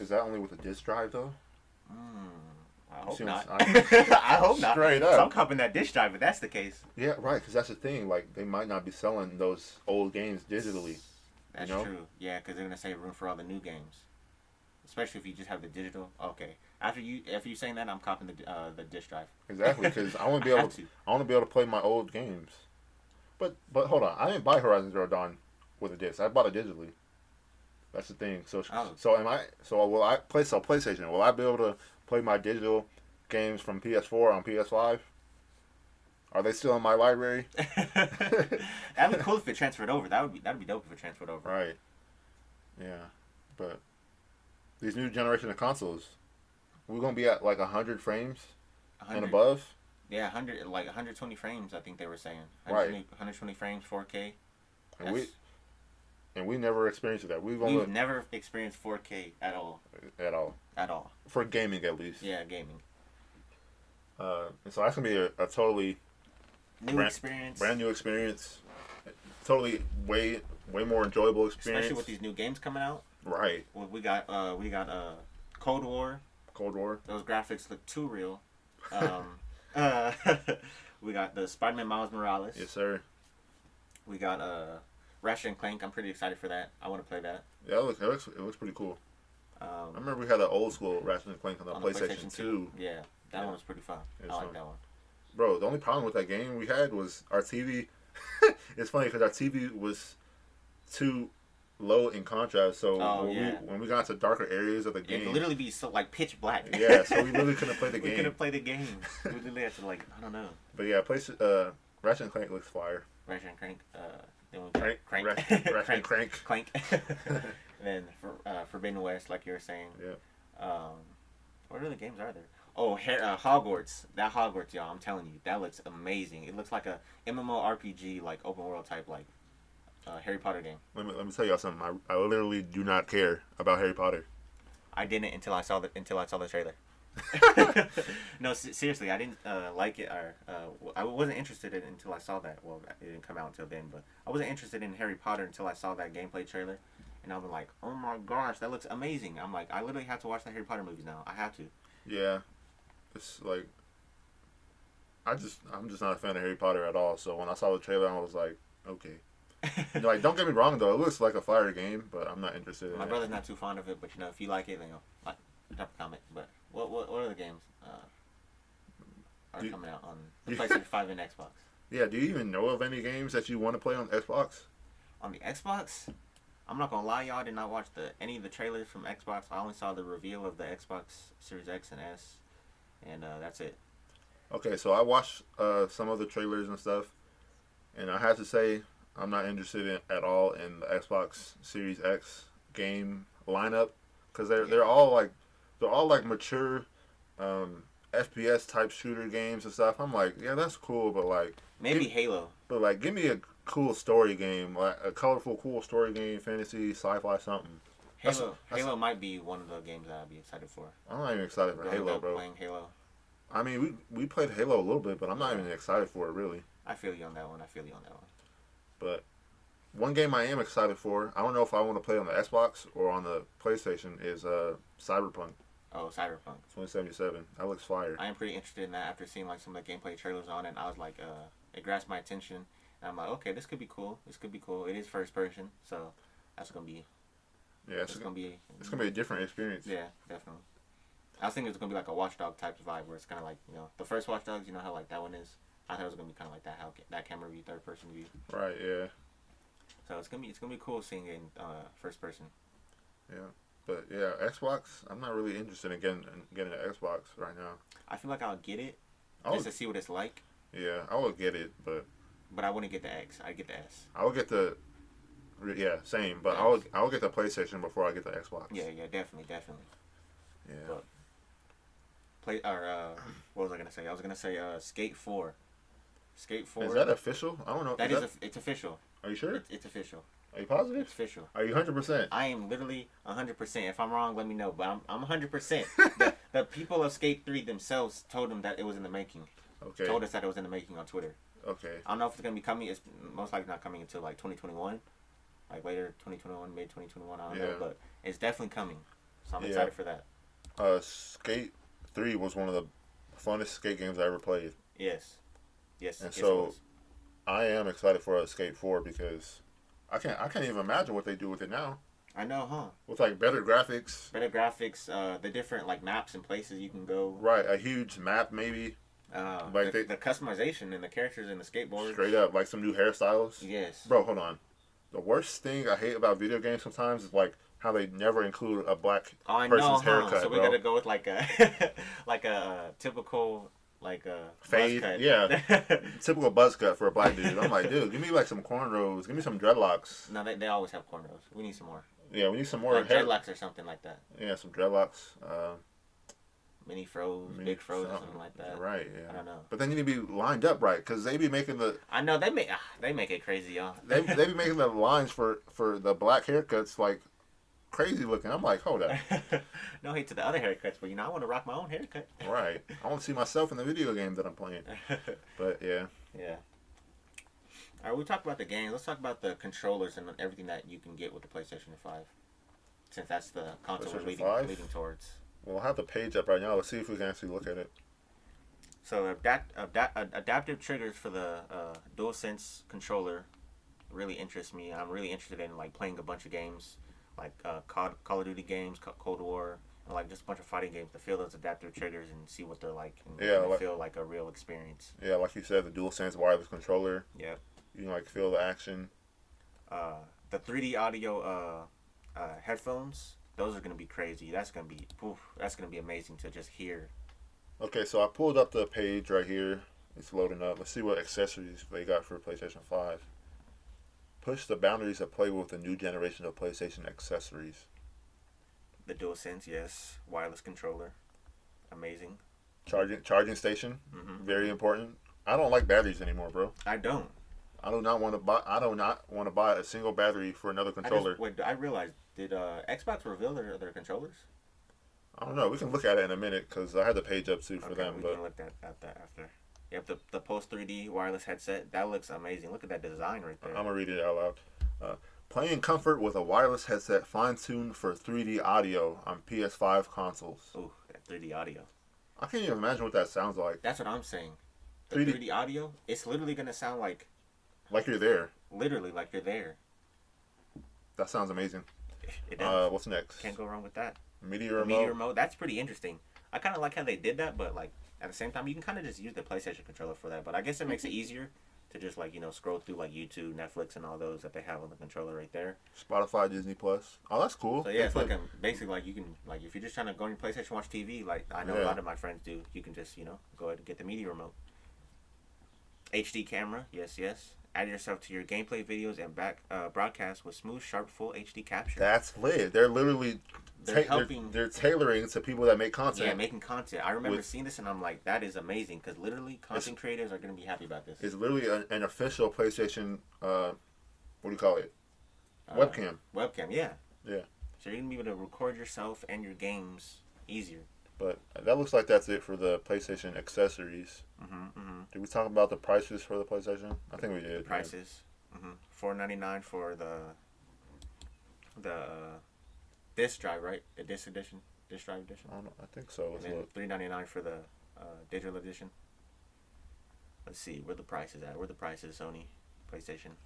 that only with the disc drive though? I hope not. I hope not. Straight up. So I'm copping that disc drive if that's the case. Yeah, right. Because that's the thing. Like they might not be selling those old games digitally. That's true. Yeah, because they're gonna save room for all the new games, especially if you just have the digital. Okay. After you saying that, I'm copping the disc drive. Exactly, because I want to be able to play my old games. But hold on, I didn't buy Horizon Zero Dawn with a disc. I bought it digitally. That's the thing. So PlayStation? Will I be able to play my digital games from PS4 on PS5? Are they still in my library? That'd be cool if it transferred over. That'd be dope if it transferred over. Right. Yeah, but these new generation of consoles, we're gonna be at like 100 frames 100. And above. Yeah, 120 frames. I think they were saying. 120 frames, 4K. And we never experienced that. We've never experienced 4K at all. At all. For gaming, at least. Yeah, gaming. And so that's gonna be a totally brand new experience. Totally way more enjoyable experience. Especially with these new games coming out. Right. Well, we got Cold War. Those graphics look too real. We got the Spider-Man Miles Morales. Yes, sir. We got Ratchet and Clank. I'm pretty excited for that. I want to play that. Yeah, it looks pretty cool. I remember we had an old school Ratchet and Clank on the PlayStation 2. Yeah, that one was pretty fun. I like that one. Bro, the only problem with that game we had was our TV. It's funny because our TV was too low in contrast, so when we got into darker areas of the game, it'd literally be so like pitch black. Yeah, so we literally couldn't play the game. We couldn't play the game. We literally had to I don't know. But yeah, Ratchet and Clank looks fire. Ratchet and Clank. Crank. Ratchet and Clank. Clank. And then for Forbidden West, like you were saying. Yeah. What other games are there? Oh, Hogwarts. That Hogwarts, y'all. I'm telling you, that looks amazing. It looks like a MMORPG, like open world type, like Harry Potter game. Let me tell y'all something. I literally do not care about Harry Potter. I didn't until I saw the trailer. No, seriously, I didn't like it, or I wasn't interested in it until I saw that. Well, it didn't come out until then, but I wasn't interested in Harry Potter until I saw that gameplay trailer, and I was like, oh my gosh, that looks amazing. I'm like, I literally have to watch the Harry Potter movies now. I have to. Yeah, it's like I'm just not a fan of Harry Potter at all. So when I saw the trailer, I was like, okay. Like, don't get me wrong though, it looks like a fire game, but I'm not interested in My it. brother's not too fond of it, but you know, if you like it, then like type of comment. But what other games are coming out on the PlayStation 5 and Xbox? Yeah, do you even know of any games that you want to play on Xbox? On the Xbox, I'm not gonna lie, y'all. I did not watch any of the trailers from Xbox. I only saw the reveal of the Xbox Series X and S, and that's it. Okay, so I watched some of the trailers and stuff, and I have to say I'm not interested at all in the Xbox Series X game lineup because they're all like mature FPS type shooter games and stuff. I'm like, yeah, that's cool, but like Maybe Halo. but like give me a cool story game, like a colorful, cool story game, fantasy, sci-fi, something. Halo might be one of the games that I'd be excited for. I'm not even excited for Growing Halo, up bro. playing Halo. I mean, we played Halo a little bit, but I'm not even excited for it really. I feel you on that one. But one game I am excited for, I don't know if I want to play on the Xbox or on the PlayStation, is Cyberpunk Oh, Cyberpunk. 2077. That looks fire. I am pretty interested in that after seeing like some of the gameplay trailers on it. And I was like, it grasped my attention. And I'm like, okay, this could be cool. It is first person, so that's gonna be. Yeah, it's gonna be a different experience. Yeah, definitely. I was thinking it's gonna be like a Watchdog type of vibe, where it's kind of like, you know, the first Watchdogs. You know how like that one is. I thought it was gonna be kind of like that, how that camera view, third person view. Right. Yeah. So it's gonna be cool seeing it in first person. Yeah. But yeah, Xbox. I'm not really interested in getting an Xbox right now. I feel like I'll get it just to see what it's like. Yeah, I would get it, but I wouldn't get the X. I'd get the S. I would get the. Yeah, same. But I would get the PlayStation before I get the Xbox. Yeah, definitely. Yeah. But what was I gonna say? I was gonna say Skate 4. Skate 4. Is that official? I don't know. It's official. Are you sure? It's official. Are you positive? It's official. Are you 100%? I am literally 100%. If I'm wrong, let me know. But I'm 100%. The people of Skate 3 themselves told them that it was in the making. Okay. Told us that it was in the making on Twitter. Okay. I don't know if it's gonna be coming. It's most likely not coming until like 2021, like later 2021, mid 2021. I don't know, but it's definitely coming. So I'm excited for that. Skate 3 was one of the funnest skate games I ever played. Yes. And so I am excited for Skate 4 because I can't even imagine what they do with it now. I know, huh? With like better graphics. The different like maps and places you can go. Right, a huge map maybe. Like the customization and the characters and the skateboards. Straight up, like some new hairstyles. Yes. Bro, hold on. The worst thing I hate about video games sometimes is like how they never include a black person's haircut. So we gotta go with like a like a typical like a fade. Buzz cut. Yeah. Typical buzz cut for a black dude. I'm like, dude, give me like some cornrows. Give me some dreadlocks. No, they always have cornrows. We need some more. Yeah, we need some more like dreadlocks or something like that. Yeah, some dreadlocks. Mini froze, big froze, or something like that. Right, yeah. I don't know. But then you need to be lined up right, because they be making the... I know, they make it crazy, y'all. they be making the lines for the black haircuts, like, crazy looking. I'm like, hold up. No hate to the other haircuts, but, you know, I want to rock my own haircut. Right. I want to see myself in the video game that I'm playing. But, yeah. Yeah. All right, we talked about the games. Let's talk about the controllers and everything that you can get with the PlayStation 5. Since that's the console we're leading towards. We'll have the page up right now. Let's see if we can actually look at it. So adaptive triggers for the DualSense controller really interest me. I'm really interested in like playing a bunch of games, like Call of Duty games, Cold War, and like just a bunch of fighting games to feel those adaptive triggers and see what they're like and feel like a real experience. Yeah, like you said, the DualSense wireless controller. Yep. You can like feel the action. The 3D audio headphones. Those are gonna be crazy. That's gonna be amazing to just hear. Okay, so I pulled up the page right here. It's loading up. Let's see what accessories they got for PlayStation 5. Push the boundaries of play with the new generation of PlayStation accessories. The DualSense, yes. Wireless controller. Amazing. Charging station, Mm-hmm. very important. I don't like batteries anymore, bro. I don't. I do not want to buy. I do not want to buy a single battery for another controller. I realized. Did Xbox reveal their controllers? I don't know. We can look at it in a minute because I had the page up too for Okay, them. we But can look at that after. Yep, the Pulse 3D wireless headset. That looks amazing. Look at that design right there. I'm gonna read it out loud. Play in comfort with a wireless headset fine-tuned for 3D audio on PS5 consoles. Ooh, that 3D audio. I can't even imagine what that sounds like. That's what I'm saying. The 3D 3D audio, it's literally gonna sound like you're there. literally like you're there. That sounds amazing. It does. What's next? Can't go wrong with that. Media The remote. media remote, that's pretty interesting. I kind of like how they did that, but like at the same time, you can kind of just use the PlayStation controller for that. But I guess it makes it easier to just like scroll through like YouTube, Netflix, and all those that they have on the controller right there. Spotify, Disney Plus. Oh, that's cool. So yeah, it's like basically like you can like if you're just trying to go on your PlayStation watch TV, like I know a lot of my friends do. You can just go ahead and get the media remote. HD camera, yes. Add yourself to your gameplay videos and back broadcast with smooth, sharp, full HD capture. That's lit. They're literally they're tailoring to people that make content. Yeah, making content. I remember seeing this and I'm like, that is amazing because literally content creators are going to be happy about this. It's literally an official PlayStation. What do you call it? Webcam. Webcam, yeah. Yeah. So you're going to be able to record yourself and your games easier. But that looks like that's it for the PlayStation accessories. Did we talk about the prices for the PlayStation? I think we did. The prices. $4.99 for the disc drive, right? The disc drive edition. I don't know. I think so. And then $3.99 for the digital edition. Let's see where the prices at. Where the prices, Sony, PlayStation.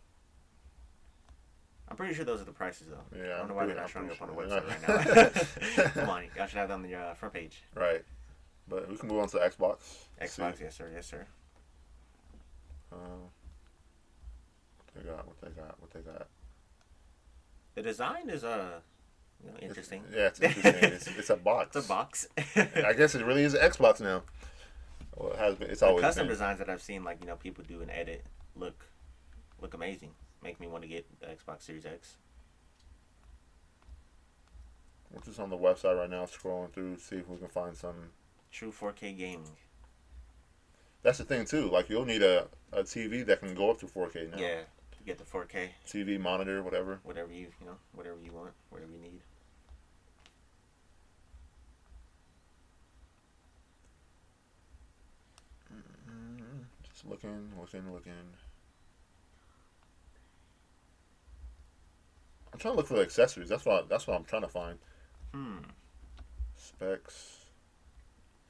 I'm pretty sure those are the prices though. Yeah, I don't know why they're not showing up on the website right now. Come on, y'all should have it on the front page. Right, but we can move on to Xbox. Xbox, yes sir. What they got? The design is interesting. It's interesting. it's a box. It's a box. I guess it really is an Xbox now. Well, it has been. It's always custom been. designs that I've seen, like people do an edit, look amazing. Make me want to get the Xbox Series X. We're just on the website right now, scrolling through, see if we can find some true 4K gaming. That's the thing too. Like you'll need a TV that can go up to 4K now. Yeah, you get the 4K TV monitor, whatever. Whatever you whatever you want, whatever you need. Just looking. I'm trying to look for the accessories. That's what I'm trying to find. Specs,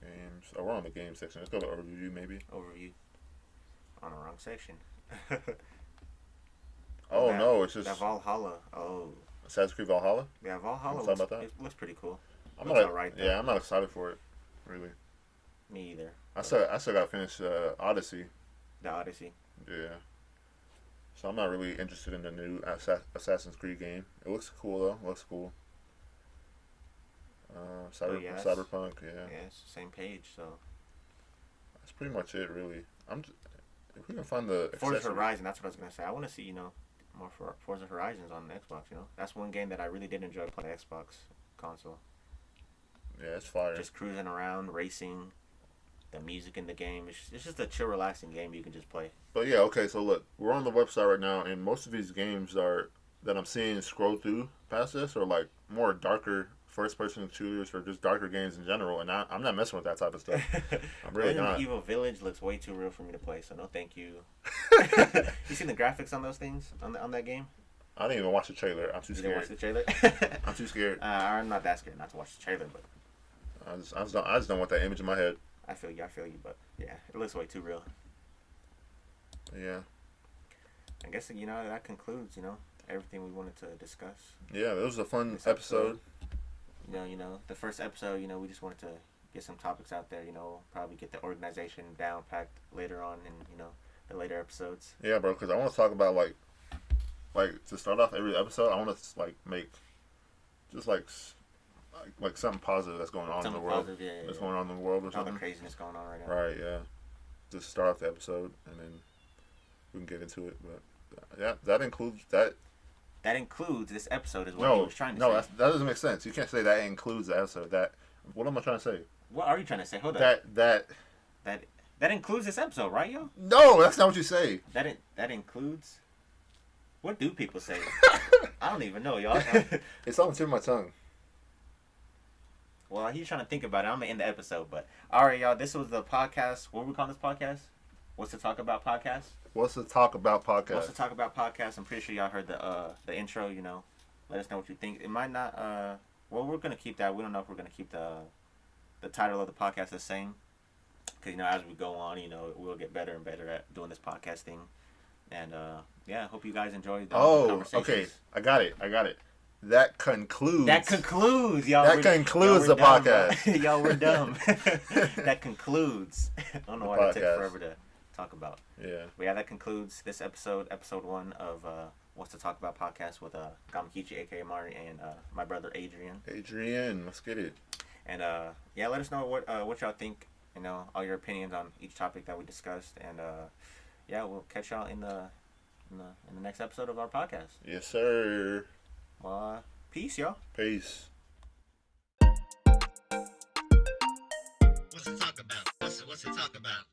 games. Oh, we're on the game section. Let's go to overview, maybe. Overview. On the wrong section. Oh no, it's just that Valhalla. Oh. Assassin's Creed Valhalla. Yeah, Valhalla. It looks pretty cool. I'm not excited for it, really. Me either. I still got to finish Odyssey. The Odyssey. Yeah. So I'm not really interested in the new Assassin's Creed game. It looks cool though. Looks cool. Cyberpunk. Yeah. Yeah, it's the same page. So. That's pretty much it, really. If we can find the Forza Horizon. That's what I was gonna say. I want to see more for Forza Horizons on the Xbox. That's one game that I really did enjoy playing Xbox console. Yeah, it's fire. Just cruising around, racing. The music in the game. It's just a chill, relaxing game you can just play. But yeah, okay, so look, we're on the website right now, and most of these games that I'm seeing scroll through past this are like more darker first-person shooters or just darker games in general, and I'm not messing with that type of stuff. I'm really not. Evil Village looks way too real for me to play, so no thank you. You seen the graphics on those things, on that game? I didn't even watch the trailer. I'm too scared. You didn't watch the trailer? I'm too scared. I'm not that scared not to watch the trailer, but... I just don't want that image in my head. I feel you, but yeah, it looks way too real. Yeah. I guess that concludes everything we wanted to discuss. Yeah, it was a fun episode. The first episode, we just wanted to get some topics out there. Probably get the organization down packed later on in the later episodes. Yeah, bro, because I want to talk about like to start off every episode. I want to make just like something positive that's going on in the world. That's going on in the world or something. All the craziness going on right now. Right, yeah. Just start off the episode and then we can get into it. But yeah, that includes that. That includes this episode is what he was trying to say. No, that doesn't make sense. You can't say that includes the episode. What am I trying to say? What are you trying to say? Hold up. That includes this episode, right, yo? No, that's not what you say. That includes. What do people say? I don't even know, y'all. It's on the tip of my tongue. Well, he's trying to think about it. I'm gonna end the episode, but all right, y'all. This was the podcast. What we call this podcast? What's to talk about podcast? What's the talk about podcast? What's to talk about podcast? I'm pretty sure y'all heard the intro. You know, let us know what you think. It might not. Well, we're gonna keep that. We don't know if we're gonna keep the title of the podcast the same. Because, you know, as we go on, you know, we'll get better and better at doing this podcast thing. And, yeah, I hope you guys enjoyed the conversations. Okay. I got it. That concludes. Y'all. That concludes the podcast. Y'all, we're dumb. That concludes. I don't know why that took forever to talk about. Yeah. But, yeah, that concludes this episode 1 of What's to Talk About podcast with GAMAKiCHii, a.k.a. Amari, and my brother Adrian. Adrian, let's get it. And, yeah, let us know what y'all think. You know, all your opinions on each topic that we discussed, and yeah, we'll catch y'all in the next episode of our podcast. Yes, sir. Well, peace, y'all. Peace. What's to talk about? What's to talk about?